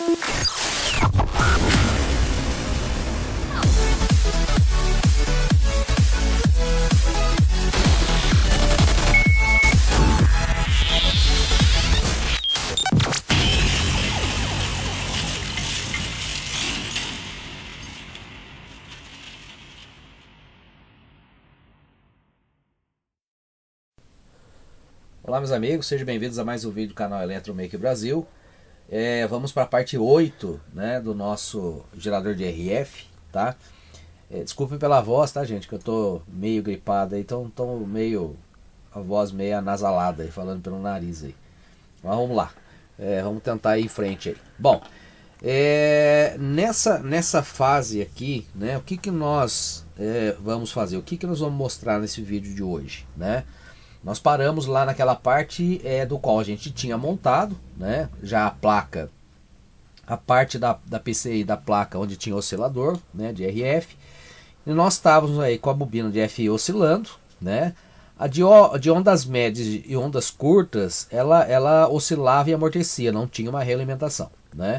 Olá meus amigos, sejam bem-vindos a mais um vídeo do canal Eletromaker Brasil. Vamos para a parte 8, né, do nosso gerador de RF, tá? Desculpem pela voz, tá gente, que eu tô meio gripado aí, então tô meio, a voz meio anasalada aí, falando pelo nariz aí. Mas vamos lá, vamos tentar ir em frente aí. Bom, nessa fase aqui, né, o que nós vamos fazer? O que nós vamos mostrar nesse vídeo de hoje, né? Nós paramos lá naquela parte do qual a gente tinha montado, né, já a placa, a parte da PCI da placa onde tinha oscilador, né, de RF. E nós estávamos aí com a bobina de FI oscilando, né. A de ondas médias e ondas curtas, ela oscilava e amortecia, não tinha uma realimentação, né.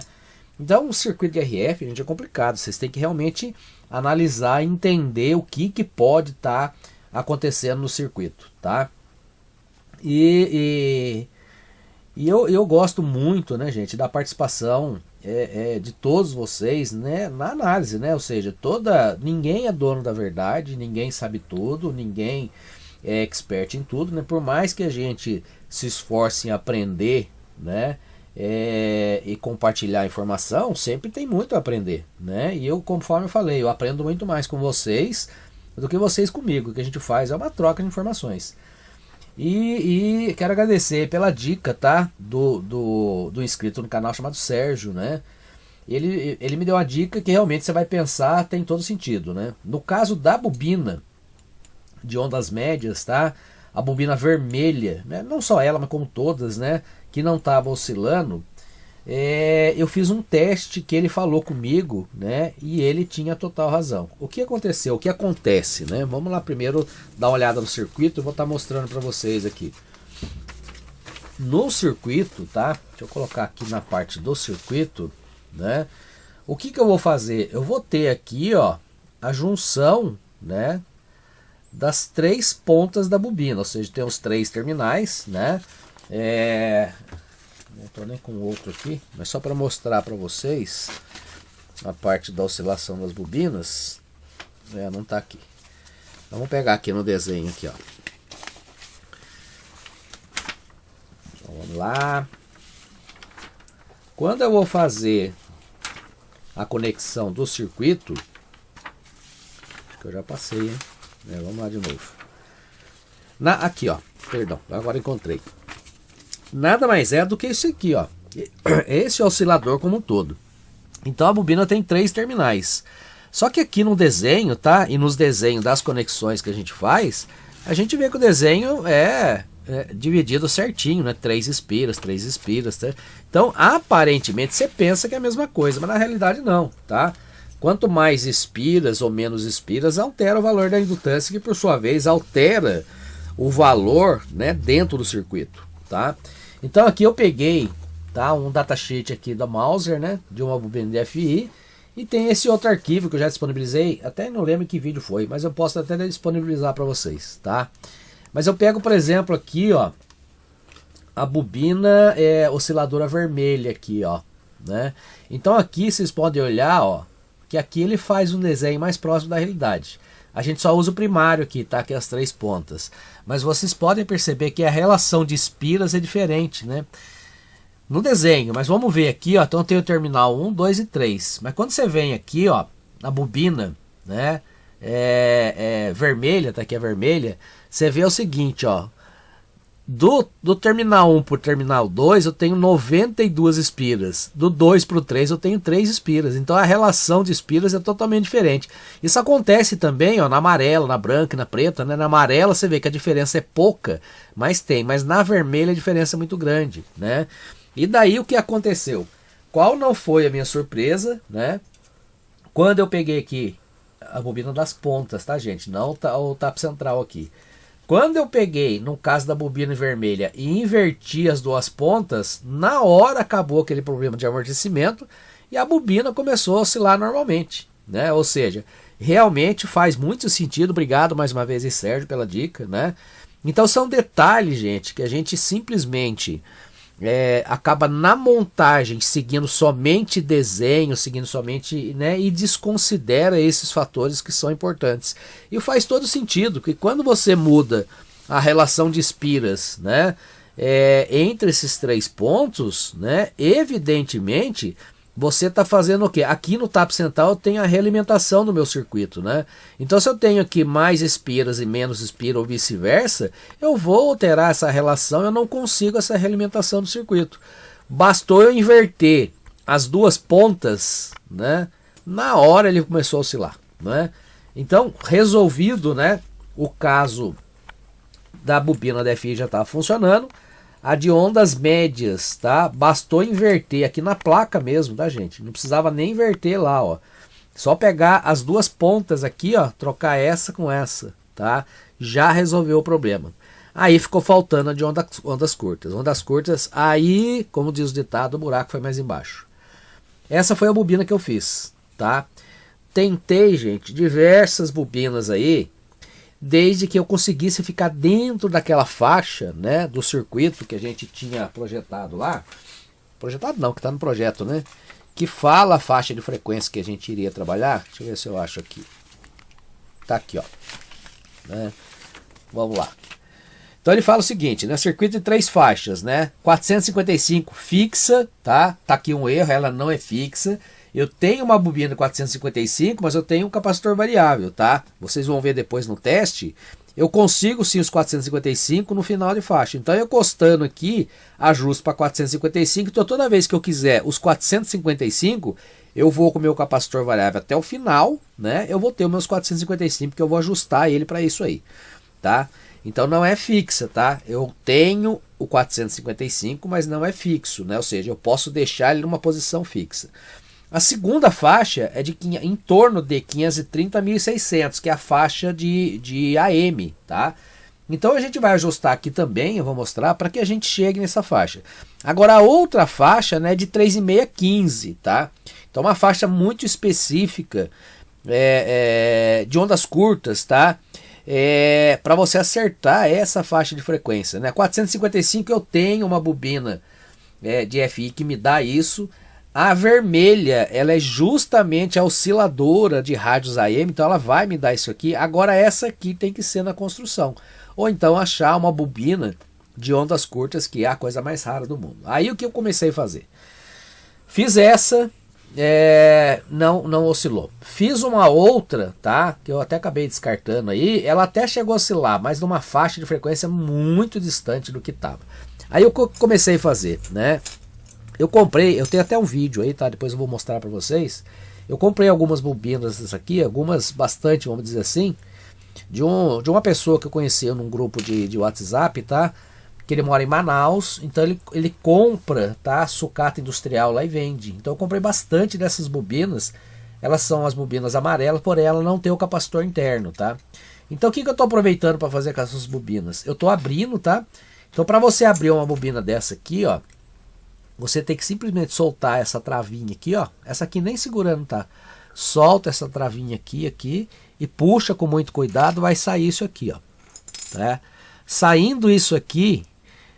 Então o circuito de RF, gente, é complicado, vocês têm que realmente analisar e entender o que pode estar acontecendo no circuito, tá? E eu gosto muito, né, gente, da participação de todos vocês, né, na análise, né, ou seja, ninguém é dono da verdade, ninguém sabe tudo, ninguém é expert em tudo, né, por mais que a gente se esforce em aprender, né, e compartilhar informação, sempre tem muito a aprender, né, e eu, conforme eu falei, eu aprendo muito mais com vocês do que vocês comigo. O que a gente faz é uma troca de informações. E quero agradecer pela dica, tá? Do inscrito no canal chamado Sérgio, né? Ele me deu uma dica que realmente você vai pensar, tem todo sentido, né? No caso da bobina de ondas médias, tá? A bobina vermelha, né? Não só ela, mas como todas, né? Que não estava oscilando. Eu fiz um teste que ele falou comigo, né? E ele tinha total razão. O que aconteceu? O que acontece, né? Vamos lá primeiro dar uma olhada no circuito. Eu vou estar mostrando para vocês aqui. No circuito, tá? Deixa eu colocar aqui na parte do circuito, né? O que eu vou fazer? Eu vou ter aqui, ó, a junção, né, das três pontas da bobina, ou seja, tem os três terminais, né? Não estou nem com outro aqui, mas só para mostrar para vocês a parte da oscilação das bobinas. Não está aqui. Então, vamos pegar aqui no desenho aqui, ó. Então, vamos lá. Quando eu vou fazer a conexão do circuito, acho que eu já passei, hein? Vamos lá de novo. Aqui, ó. Perdão, agora encontrei. Nada mais é do que isso aqui, ó. Esse é o oscilador como um todo. Então a bobina tem três terminais. Só que aqui no desenho, tá? E nos desenhos das conexões que a gente faz, a gente vê que o desenho é dividido certinho, né? Três espiras, tá? Então aparentemente você pensa que é a mesma coisa, mas na realidade não, tá? Quanto mais espiras ou menos espiras, altera o valor da indutância, que por sua vez altera o valor, né, dentro do circuito, tá? Então aqui eu peguei, tá, um datasheet aqui da Mouser, né, de uma bobina de FI, e tem esse outro arquivo que eu já disponibilizei, até não lembro que vídeo foi, mas eu posso até disponibilizar para vocês, tá? Mas eu pego, por exemplo, aqui, ó, a bobina osciladora vermelha aqui, ó, né? Então aqui vocês podem olhar, ó, que aqui ele faz um desenho mais próximo da realidade. A gente só usa o primário aqui, tá? Que é as três pontas. Mas vocês podem perceber que a relação de espiras é diferente, né? No desenho, mas vamos ver aqui, ó. Então tem o terminal 1, 2 e 3. Mas quando você vem aqui, ó, na bobina, né? Vermelha, tá aqui a vermelha. Você vê o seguinte, ó. Do terminal 1 para o terminal 2 eu tenho 92 espiras. Do 2 para o 3 eu tenho 3 espiras. Então a relação de espiras é totalmente diferente. Isso acontece também, ó, na amarela, na branca e na preta, né? Na amarela você vê que a diferença é pouca, mas na vermelha a diferença é muito grande, né? E daí o que aconteceu? Qual não foi a minha surpresa, né? Quando eu peguei aqui a bobina das pontas, tá, gente? Não o tap central aqui. Quando eu peguei, no caso da bobina vermelha, e inverti as duas pontas, na hora acabou aquele problema de amortecimento e a bobina começou a oscilar normalmente, né? Ou seja, realmente faz muito sentido. Obrigado mais uma vez, Sérgio, pela dica, né? Então são detalhes, gente, que a gente simplesmente acaba na montagem seguindo somente desenho, seguindo somente, né, e desconsidera esses fatores que são importantes. E faz todo sentido, que quando você muda a relação de espiras, né, entre esses três pontos, né, evidentemente você está fazendo o quê? Aqui no TAP central eu tenho a realimentação do meu circuito, né? Então se eu tenho aqui mais espiras e menos espira ou vice-versa, eu vou alterar essa relação, eu não consigo essa realimentação do circuito. Bastou eu inverter as duas pontas, né? Na hora ele começou a oscilar, né? Então, resolvido, né, o caso da bobina DFI já estava funcionando. A de ondas médias, tá? Bastou inverter aqui na placa mesmo, tá, gente? Não precisava nem inverter lá, ó. Só pegar as duas pontas aqui, ó, trocar essa com essa, tá? Já resolveu o problema. Aí ficou faltando a de ondas curtas. Ondas curtas, aí, como diz o ditado, o buraco foi mais embaixo. Essa foi a bobina que eu fiz, tá? Tentei, gente, diversas bobinas aí, desde que eu conseguisse ficar dentro daquela faixa, né, do circuito que a gente tinha projetado lá. Projetado não, que está no projeto, né? Que fala a faixa de frequência que a gente iria trabalhar. Deixa eu ver se eu acho aqui. Tá aqui, ó. Né? Vamos lá. Então ele fala o seguinte, né? Circuito de 3 faixas, né? 455 fixa, tá? Tá aqui um erro, ela não é fixa. Eu tenho uma bobina 455, mas eu tenho um capacitor variável, tá? Vocês vão ver depois no teste. Eu consigo sim os 455 no final de faixa. Então eu encostando aqui, ajusto para 455. Então toda vez que eu quiser os 455, eu vou com o meu capacitor variável até o final, né? Eu vou ter os meus 455, porque eu vou ajustar ele para isso aí, tá? Então não é fixa, tá? Eu tenho o 455, mas não é fixo, né? Ou seja, eu posso deixar ele numa posição fixa. A segunda faixa é de em torno de 530 a 1600, que é a faixa de AM, tá? Então a gente vai ajustar aqui também, eu vou mostrar, para que a gente chegue nessa faixa. Agora a outra faixa, né, é de 3,5 a 15, tá? Então uma faixa muito específica de ondas curtas, tá? Para você acertar essa faixa de frequência, né? 455 eu tenho uma bobina de FI que me dá isso. A vermelha, ela é justamente a osciladora de rádios AM, então ela vai me dar isso aqui. Agora essa aqui tem que ser na construção. Ou então achar uma bobina de ondas curtas, que é a coisa mais rara do mundo. Aí o que eu comecei a fazer? Fiz essa, não oscilou. Fiz uma outra, tá? Que eu até acabei descartando aí. Ela até chegou a oscilar, mas numa faixa de frequência muito distante do que estava. Aí eu comecei a fazer, né? Eu comprei, eu tenho até um vídeo aí, tá? Depois eu vou mostrar para vocês. Eu comprei algumas bobinas dessas aqui, algumas bastante, vamos dizer assim, de uma pessoa que eu conheci num grupo de WhatsApp, tá? Que ele mora em Manaus, então ele compra, tá? Sucata industrial lá e vende. Então eu comprei bastante dessas bobinas. Elas são as bobinas amarelas, porém ela não tem o capacitor interno, tá? Então o que eu tô aproveitando para fazer com essas bobinas? Eu tô abrindo, tá? Então para você abrir uma bobina dessa aqui, ó, você tem que simplesmente soltar essa travinha aqui, ó. Essa aqui nem segurando, tá? Solta essa travinha aqui e puxa com muito cuidado, vai sair isso aqui, ó. Tá? Saindo isso aqui,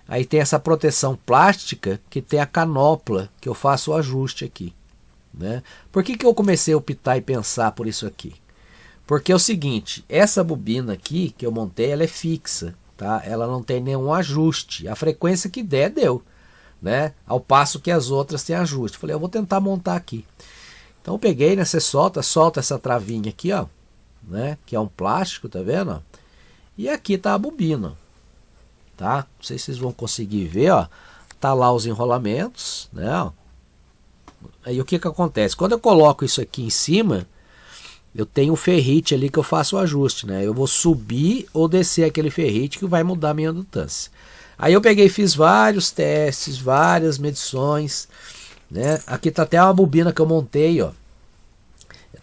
aí tem essa proteção plástica que tem a canopla, que eu faço o ajuste aqui, né? Por que eu comecei a optar e pensar por isso aqui? Porque é o seguinte, essa bobina aqui que eu montei, ela é fixa, tá? Ela não tem nenhum ajuste. A frequência que der, deu. Né? Ao passo que as outras têm ajuste. Falei, eu vou tentar montar aqui. Então eu peguei, né? Você solta essa travinha aqui, ó, né? Que é um plástico, tá vendo? E aqui tá a bobina, tá? Não sei se vocês vão conseguir ver, ó. Tá lá os enrolamentos, né? Aí o que acontece? Quando eu coloco isso aqui em cima, eu tenho um ferrite ali que eu faço o ajuste, né? Eu vou subir ou descer aquele ferrite que vai mudar a minha indutância. Aí eu peguei e fiz vários testes, várias medições, né? Aqui tá até uma bobina que eu montei, ó.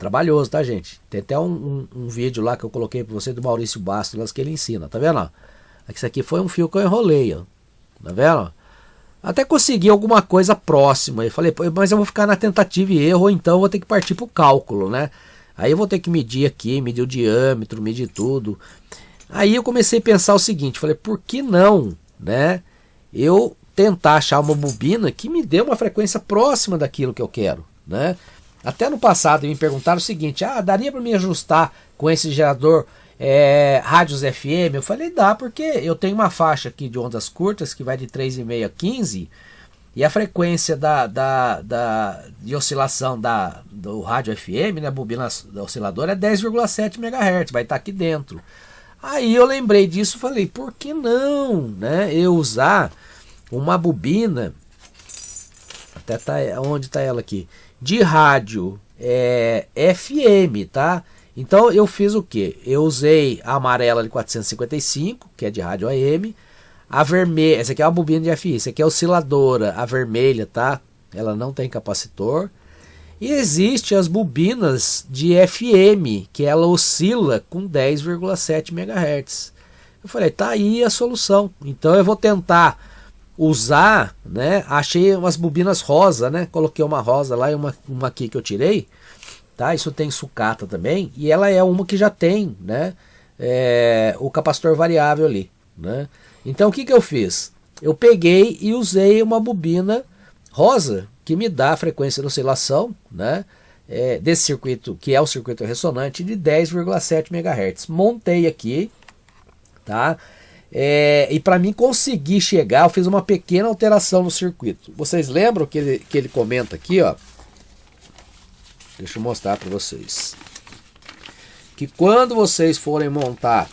trabalhoso, tá, gente? Tem até um vídeo lá que eu coloquei para você do Maurício Bastos, que ele ensina, tá vendo? Ó? Isso aqui foi um fio que eu enrolei, ó. Tá vendo? Até consegui alguma coisa próxima. Eu falei, mas eu vou ficar na tentativa e erro, ou então eu vou ter que partir para o cálculo, né? Aí eu vou ter que medir aqui, medir o diâmetro, medir tudo. Aí eu comecei a pensar o seguinte, falei, por que não, né? Eu tentar achar uma bobina que me dê uma frequência próxima daquilo que eu quero, né? Até no passado me perguntaram o seguinte, daria para me ajustar com esse gerador rádios FM? Eu falei, dá, porque eu tenho uma faixa aqui de ondas curtas que vai de 3,5 a 15, e a frequência de oscilação do rádio FM, né, a bobina da osciladora, é 10,7 MHz, vai estar aqui dentro. Aí eu lembrei disso e falei, por que não, né, eu usar uma bobina, até tá, onde está ela aqui, de rádio FM, tá? Então eu fiz o que? Eu usei a amarela de 455, que é de rádio AM, a vermelha, essa aqui é uma bobina de FI, essa aqui é osciladora, a vermelha, tá? Ela não tem capacitor. E existe as bobinas de FM, que ela oscila com 10,7 MHz. Eu falei, tá aí a solução. Então eu vou tentar usar, né? Achei umas bobinas rosa, né? Coloquei uma rosa lá e uma aqui que eu tirei. Tá? Isso tem sucata também, e ela é uma que já tem, né, o capacitor variável ali, né? Então o que eu fiz? Eu peguei e usei uma bobina rosa que me dá a frequência de oscilação, né, desse circuito, que é o circuito ressonante, de 10,7 MHz. Montei aqui, tá? E para mim conseguir chegar, eu fiz uma pequena alteração no circuito. Vocês lembram que ele comenta aqui, ó? Deixa eu mostrar para vocês. Que quando vocês forem montar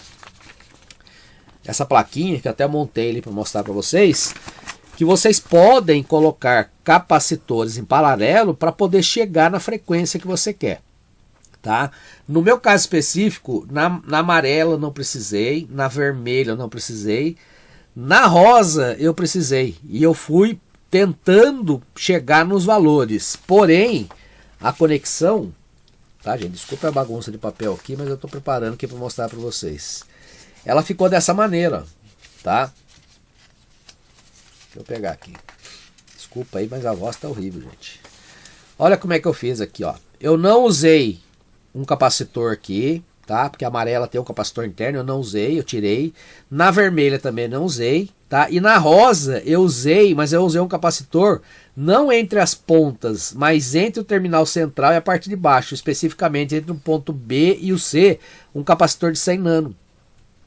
essa plaquinha, que eu até montei ali para mostrar para vocês, que vocês podem colocar capacitores em paralelo para poder chegar na frequência que você quer. Tá? No meu caso específico, na amarela eu não precisei, na vermelha eu não precisei, na rosa eu precisei. E eu fui tentando chegar nos valores. Porém, a conexão, tá, gente? Desculpa a bagunça de papel aqui, mas eu estou preparando aqui para mostrar para vocês. Ela ficou dessa maneira, tá? Deixa eu pegar aqui. Desculpa aí, mas a voz tá horrível, gente. Olha como é que eu fiz aqui, ó. Eu não usei um capacitor aqui, tá? Porque a amarela tem um capacitor interno, eu não usei, eu tirei. Na vermelha também não usei, tá? E na rosa eu usei, mas eu usei um capacitor não entre as pontas, mas entre o terminal central e a parte de baixo, especificamente entre o ponto B e o C, um capacitor de 100 nano,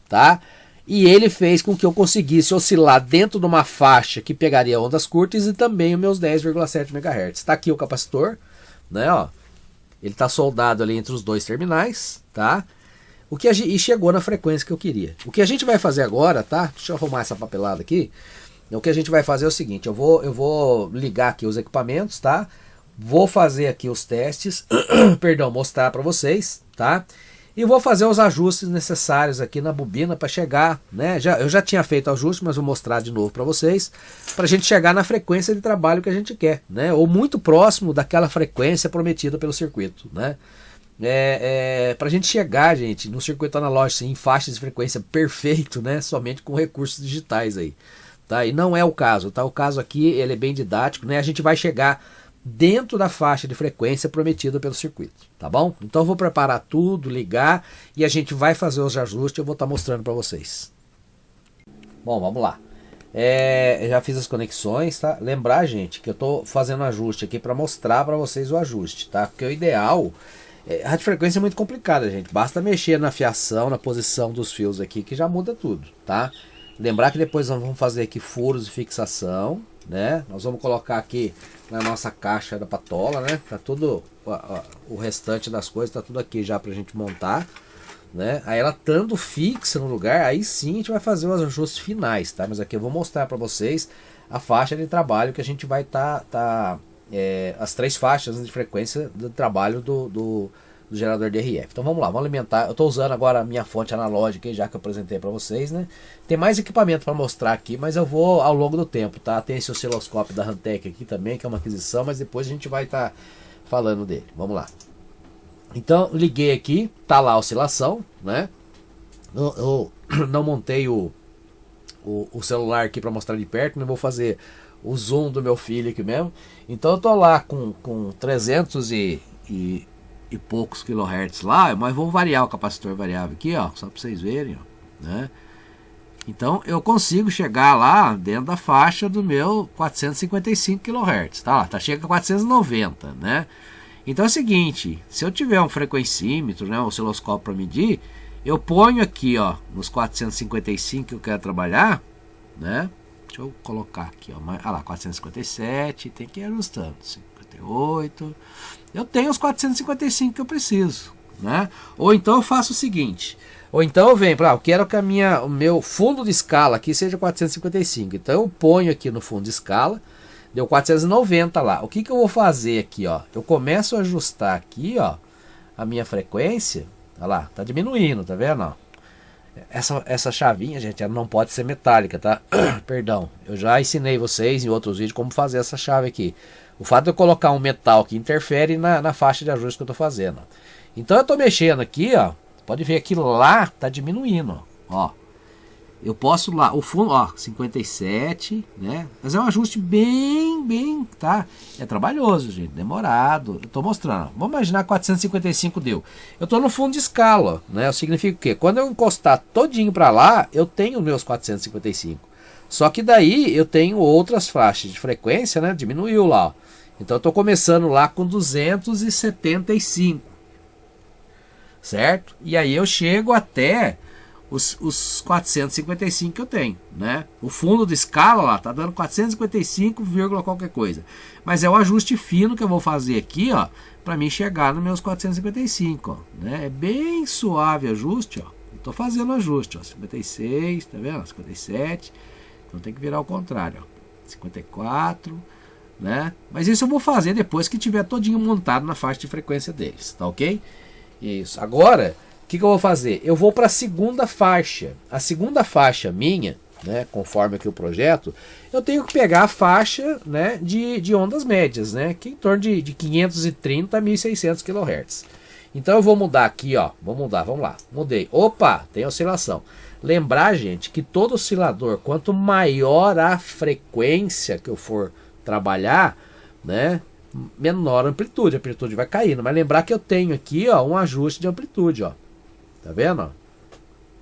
tá? E ele fez com que eu conseguisse oscilar dentro de uma faixa que pegaria ondas curtas e também os meus 10,7 MHz. Está aqui o capacitor, né? Ó, ele está soldado ali entre os dois terminais, tá? E chegou na frequência que eu queria. O que a gente vai fazer agora, tá? Deixa eu arrumar essa papelada aqui. O que a gente vai fazer é o seguinte, eu vou ligar aqui os equipamentos, tá? Vou fazer aqui os testes, perdão, mostrar para vocês, tá? E vou fazer os ajustes necessários aqui na bobina para chegar, né? Eu já tinha feito o ajuste, mas vou mostrar de novo para vocês, para a gente chegar na frequência de trabalho que a gente quer, né? Ou muito próximo daquela frequência prometida pelo circuito, né? Para a gente chegar, gente, no circuito analógico em faixas de frequência perfeito, né? Somente com recursos digitais aí. Tá? E não é o caso, tá? O caso aqui ele é bem didático, né? A gente vai chegar dentro da faixa de frequência prometida pelo circuito, tá bom? Então eu vou preparar tudo, ligar e a gente vai fazer os ajustes, eu vou estar mostrando para vocês. Bom, vamos lá. Já fiz as conexões, tá? Lembrar, gente, que eu tô fazendo ajuste aqui para mostrar para vocês o ajuste, tá? Porque o ideal, a radiofrequência é muito complicada, gente. Basta mexer na fiação, na posição dos fios aqui que já muda tudo, tá? Lembrar que depois nós vamos fazer aqui furos de fixação, né? Nós vamos colocar aqui na nossa caixa da patola, né? Tá tudo, o restante das coisas tá tudo aqui já pra gente montar, né? Aí ela estando fixa no lugar, aí sim a gente vai fazer os ajustes finais, tá? Mas aqui eu vou mostrar para vocês a faixa de trabalho que a gente vai as 3 faixas de frequência do trabalho do gerador de RF. Então vamos lá, vamos alimentar. Eu estou usando agora a minha fonte analógica, já que eu apresentei para vocês, né? Tem mais equipamento para mostrar aqui, mas eu vou ao longo do tempo, tá? Tem esse osciloscópio da Hantek aqui também, que é uma aquisição, mas depois a gente vai estar falando dele. Vamos lá. Então liguei aqui, tá lá a oscilação, né? Eu não montei o celular aqui para mostrar de perto, não vou fazer o zoom do meu filho aqui mesmo. Então eu tô lá com 300 e poucos kHz lá, mas vou variar o capacitor variável aqui, ó, só para vocês verem, ó, né? Então eu consigo chegar lá dentro da faixa do meu 455 kHz, tá lá, chega a 490, né? Então é o seguinte, se eu tiver um frequencímetro, né, um osciloscópio para medir, eu ponho aqui, ó, nos 455 que eu quero trabalhar, né? Deixa eu colocar aqui, ó, ah lá, 457, tem que ir ajustando, 58. Eu tenho os 455 que eu preciso, né? Ou então eu faço o seguinte, ou então eu venho para, eu quero que o meu fundo de escala aqui seja 455. Então eu ponho aqui no fundo de escala, deu 490 lá. O que eu vou fazer aqui, ó? Eu começo a ajustar aqui, ó, a minha frequência. Olha lá, tá diminuindo, tá vendo? Ó? Essa chavinha, gente, ela não pode ser metálica, tá? Perdão, eu já ensinei vocês em outros vídeos como fazer essa chave aqui. O fato de eu colocar um metal que interfere na faixa de ajuste que eu tô fazendo. Então eu tô mexendo aqui, ó. Pode ver que lá tá diminuindo, ó. Eu posso lá, o fundo, ó, 57, né? Mas é um ajuste bem, tá? É trabalhoso, gente, demorado. Eu tô mostrando, ó. Vamos imaginar 455 deu. Eu tô no fundo de escala, né? Significa o quê? Quando eu encostar todinho para lá, eu tenho meus 455. Só que daí eu tenho outras faixas de frequência, né? Diminuiu lá, ó. Então eu tô começando lá com 275. Certo? E aí eu chego até os 455 que eu tenho, né? O fundo de escala lá tá dando 455, qualquer coisa. Mas é o ajuste fino que eu vou fazer aqui, ó, para mim chegar nos meus 455, ó, né? É bem suave ajuste, ó. Eu tô fazendo ajuste, ó, 56, tá vendo? 57. Então tem que virar ao contrário, ó. 54, né? Mas isso eu vou fazer depois que tiver todinho montado na faixa de frequência deles, tá ok? Isso. Agora, o que eu vou fazer? Eu vou para a segunda faixa. A segunda faixa minha, né, conforme aqui o projeto, eu tenho que pegar a faixa, né, de ondas médias, né, que é em torno de 530 a 1600 kHz. Então eu vou mudar aqui, ó. Vamos lá. Mudei. Opa, tem oscilação. Lembrar, gente, que todo oscilador, quanto maior a frequência que eu for trabalhar, né, menor a amplitude vai caindo. Mas lembrar que eu tenho aqui, ó, um ajuste de amplitude, ó. Tá vendo?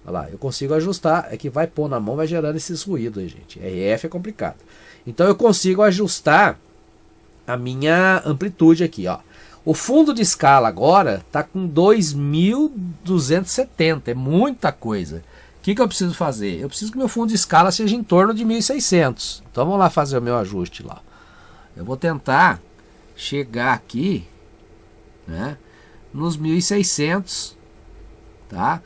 Olha lá, eu consigo ajustar. É que vai pôr na mão, vai gerando esses ruídos aí, gente. RF é complicado. Então eu consigo ajustar a minha amplitude aqui, ó. O fundo de escala agora tá com 2270, é muita coisa. O que eu preciso fazer? Eu preciso que meu fundo de escala seja em torno de 1600. Então vamos lá fazer o meu ajuste lá. Eu vou tentar chegar aqui, né, nos 1600, tá?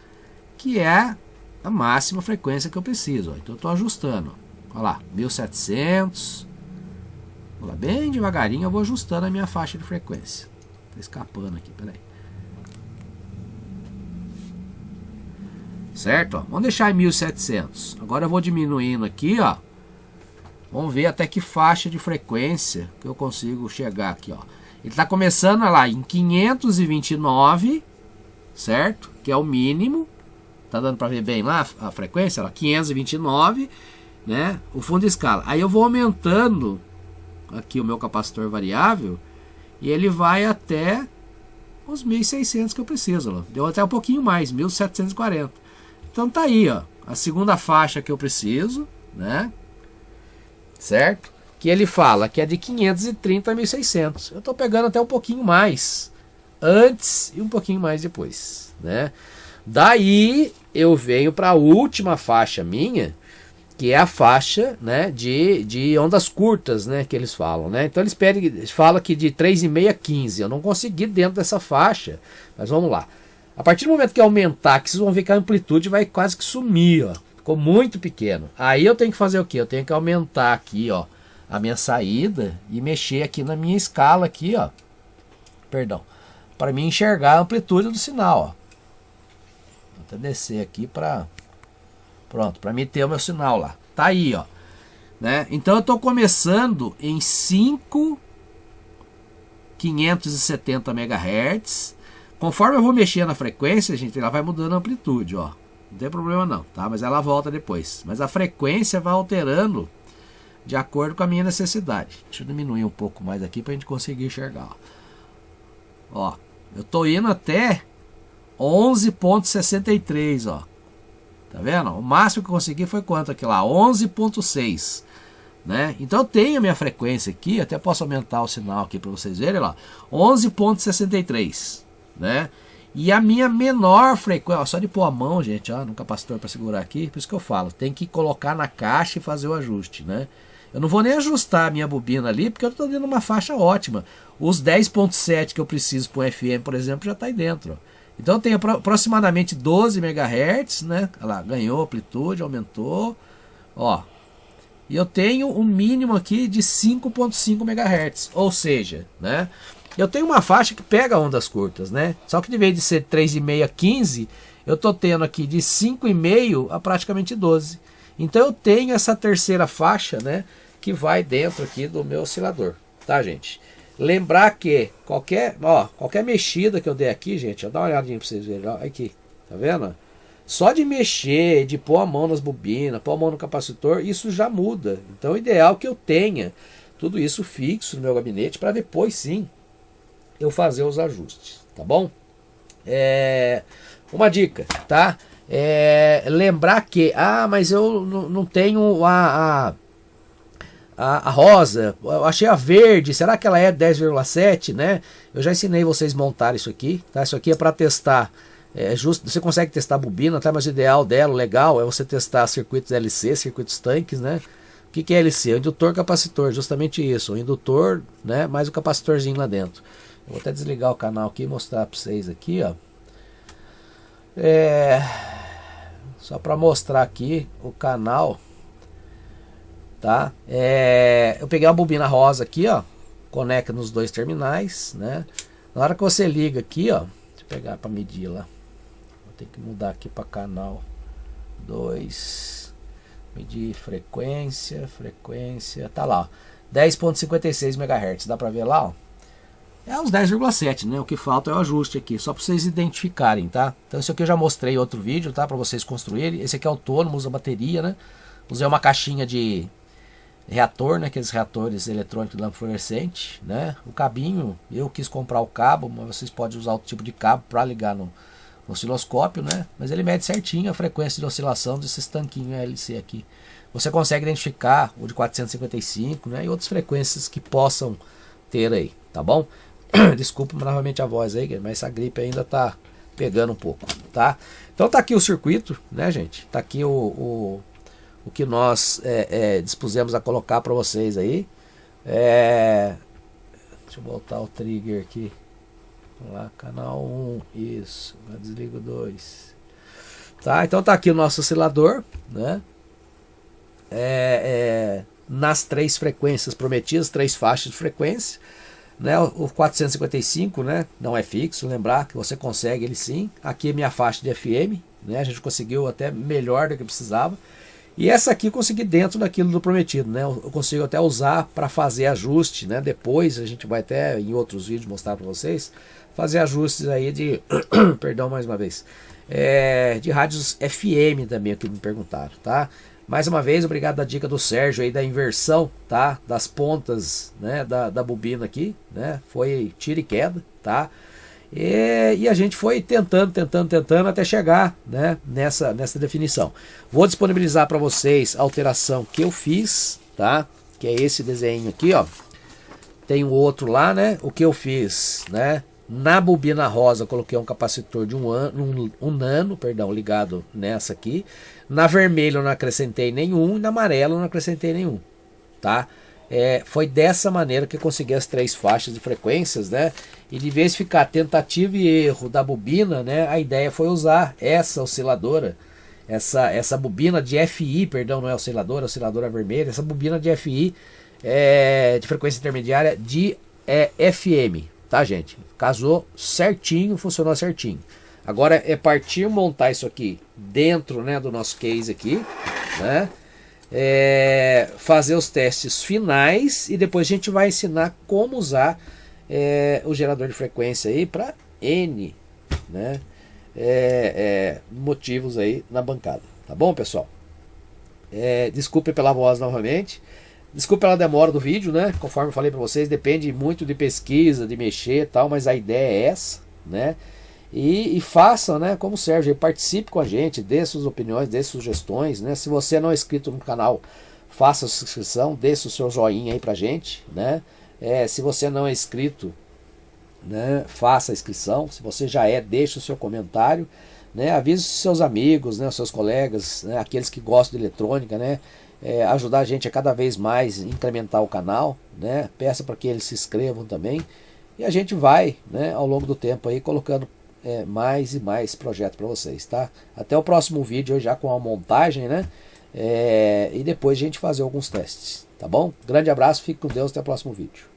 Que é a máxima frequência que eu preciso, ó. Então eu estou ajustando, ó. Olha lá, 1700. Vou lá, bem devagarinho eu vou ajustando a minha faixa de frequência. Tá escapando aqui, peraí. Certo? Ó. Vamos deixar em 1700. Agora eu vou diminuindo aqui, ó. Vamos ver até que faixa de frequência que eu consigo chegar aqui, ó. Ele está começando lá em 529, certo? Que é o mínimo. Tá dando para ver bem lá a frequência? Ó, 529, né? O fundo de escala. Aí eu vou aumentando aqui o meu capacitor variável e ele vai até os 1600 que eu preciso, ó. Deu até um pouquinho mais, 1740. Então tá aí, ó, a segunda faixa que eu preciso, né? Certo? Que ele fala que é de 530 a 1600. Eu estou pegando até um pouquinho mais antes e um pouquinho mais depois, né? Daí eu venho para a última faixa minha, que é a faixa, né, de ondas curtas, né, que eles falam, né? Então eles falam que de 3,5 a 15. Eu não consegui dentro dessa faixa, mas vamos lá. A partir do momento que aumentar, que vocês vão ver que a amplitude vai quase que sumir, ó. Ficou muito pequeno. Aí eu tenho que fazer o quê? Eu tenho que aumentar aqui, ó, a minha saída e mexer aqui na minha escala aqui, ó. Perdão. Para mim enxergar a amplitude do sinal, ó. Vou até descer aqui para pronto, para mim ter o meu sinal lá. Tá aí, ó, né? Então eu estou começando em 5.570 MHz Conforme eu vou mexer na frequência, gente, ela vai mudando a amplitude, ó. Não tem problema não, tá? Mas ela volta depois. Mas a frequência vai alterando de acordo com a minha necessidade. Deixa eu diminuir um pouco mais aqui pra gente conseguir enxergar, ó. Eu tô indo até 11.63, ó. Tá vendo? O máximo que eu consegui foi quanto aqui lá? 11.6, né? Então eu tenho a minha frequência aqui, até posso aumentar o sinal aqui para vocês verem lá. 11.63, né? E a minha menor frequência, ó, só de pôr a mão, gente, ó, no capacitor para segurar aqui, por isso que eu falo, tem que colocar na caixa e fazer o ajuste, né? Eu não vou nem ajustar a minha bobina ali, porque eu estou dando uma faixa ótima. Os 10.7 que eu preciso para o FM, por exemplo, já está aí dentro, ó. Então eu tenho aproximadamente 12 MHz, né? Olha lá, ganhou amplitude, aumentou, ó. E eu tenho um mínimo aqui de 5.5 MHz, ou seja, né? Eu tenho uma faixa que pega ondas curtas, né? Só que de vez de ser 3,5 a 15, eu tô tendo aqui de 5,5 a praticamente 12. Então eu tenho essa terceira faixa, né? Que vai dentro aqui do meu oscilador, tá, gente? Lembrar que qualquer mexida que eu der aqui, gente, ó, dá uma olhadinha para vocês verem, ó, aqui, tá vendo? Só de mexer, de pôr a mão nas bobinas, pôr a mão no capacitor, isso já muda. Então, o ideal é que eu tenha tudo isso fixo no meu gabinete para depois, sim, eu fazer os ajustes, tá bom? Uma dica, tá? Lembrar que, mas eu não tenho a rosa, eu achei a verde, será que ela é 10,7, né? Eu já ensinei vocês a montar isso aqui, tá? Isso aqui é para testar, você consegue testar a bobina, tá? Mas o ideal dela, o legal, é você testar circuitos LC, circuitos tanques, né? O que é LC? O indutor capacitor, justamente isso, o indutor, né? Mais o capacitorzinho lá dentro. Eu vou até desligar o canal aqui e mostrar para vocês aqui, ó. Só para mostrar aqui o canal, tá? Eu peguei uma bobina rosa aqui, ó, conecta nos dois terminais, né? Na hora que você liga aqui, ó, deixa eu pegar para medir lá, vou ter que mudar aqui para canal 2, medir frequência, tá lá, 10.56 MHz, dá para ver lá, ó? É uns 10,7, né? O que falta é o ajuste aqui, só para vocês identificarem, tá? Então isso aqui eu já mostrei em outro vídeo, tá? Para vocês construírem. Esse aqui é autônomo, usa bateria, né? Usei uma caixinha de reator, né? Aqueles reatores eletrônicos de lâmpada fluorescente, né? O cabinho, eu quis comprar o cabo, mas vocês podem usar outro tipo de cabo para ligar no osciloscópio, né? Mas ele mede certinho a frequência de oscilação desses tanquinhos LC aqui. Você consegue identificar o de 455, né? E outras frequências que possam ter aí, tá bom? Desculpa novamente a voz aí, mas essa gripe ainda tá pegando um pouco, tá? Então tá aqui o circuito, né, gente? Tá aqui o que nós dispusemos a colocar para vocês aí. Deixa eu voltar o trigger aqui. Vamos lá, canal 1, isso, desligo 2. Tá, então tá aqui o nosso oscilador, né? Nas 3 frequências prometidas, 3 faixas de frequência. Né, o 455, né, não é fixo, lembrar que você consegue ele sim. Aqui é minha faixa de FM, né, a gente conseguiu até melhor do que precisava. E essa aqui eu consegui dentro daquilo do prometido, né, eu consigo até usar para fazer ajuste, né, depois a gente vai até em outros vídeos mostrar para vocês, fazer ajustes aí de, perdão mais uma vez, de rádios FM também, que me perguntaram, tá? Mais uma vez, obrigado da dica do Sérgio aí da inversão, tá? Das pontas, né? Da bobina aqui, né? Foi tiro e queda, tá? E a gente foi tentando até chegar, né? Nessa definição. Vou disponibilizar para vocês a alteração que eu fiz, tá? Que é esse desenho aqui, ó. Tem um outro lá, né? O que eu fiz, né? Na bobina rosa eu coloquei um capacitor de um nano, perdão, ligado nessa aqui. Na vermelha eu não acrescentei nenhum, e na amarela eu não acrescentei nenhum, tá? Foi dessa maneira que eu consegui as 3 faixas de frequências, né? E de vez de ficar tentativa e erro da bobina, né? A ideia foi usar essa osciladora, essa bobina de FI, perdão, não é osciladora, osciladora vermelha, essa bobina de FI de frequência intermediária de FM, tá, gente? Casou certinho, funcionou certinho. Agora é partir montar isso aqui dentro, né, do nosso case aqui, né? Fazer os testes finais e depois a gente vai ensinar como usar o gerador de frequência aí para N né, motivos aí na bancada. Tá bom, pessoal? Desculpe pela voz novamente. Desculpe pela demora do vídeo, né? Conforme eu falei para vocês, depende muito de pesquisa, de mexer e tal, mas a ideia é essa, né? E faça, né, como o Sérgio, participe com a gente, dê suas opiniões, dê sugestões, né? Se você não é inscrito no canal, faça a sua inscrição, deixe o seu joinha aí pra gente, né? Se você não é inscrito, né, faça a inscrição. Se você já é, deixe o seu comentário, né? Avise os seus amigos, né, os seus colegas, né, aqueles que gostam de eletrônica, né? Ajudar a gente a cada vez mais incrementar o canal, né? Peça para que eles se inscrevam também. E a gente vai, né, ao longo do tempo aí colocando mais e mais projetos para vocês, tá? Até o próximo vídeo já com a montagem, né? E depois a gente fazer alguns testes, tá bom? Grande abraço, fique com Deus, até o próximo vídeo.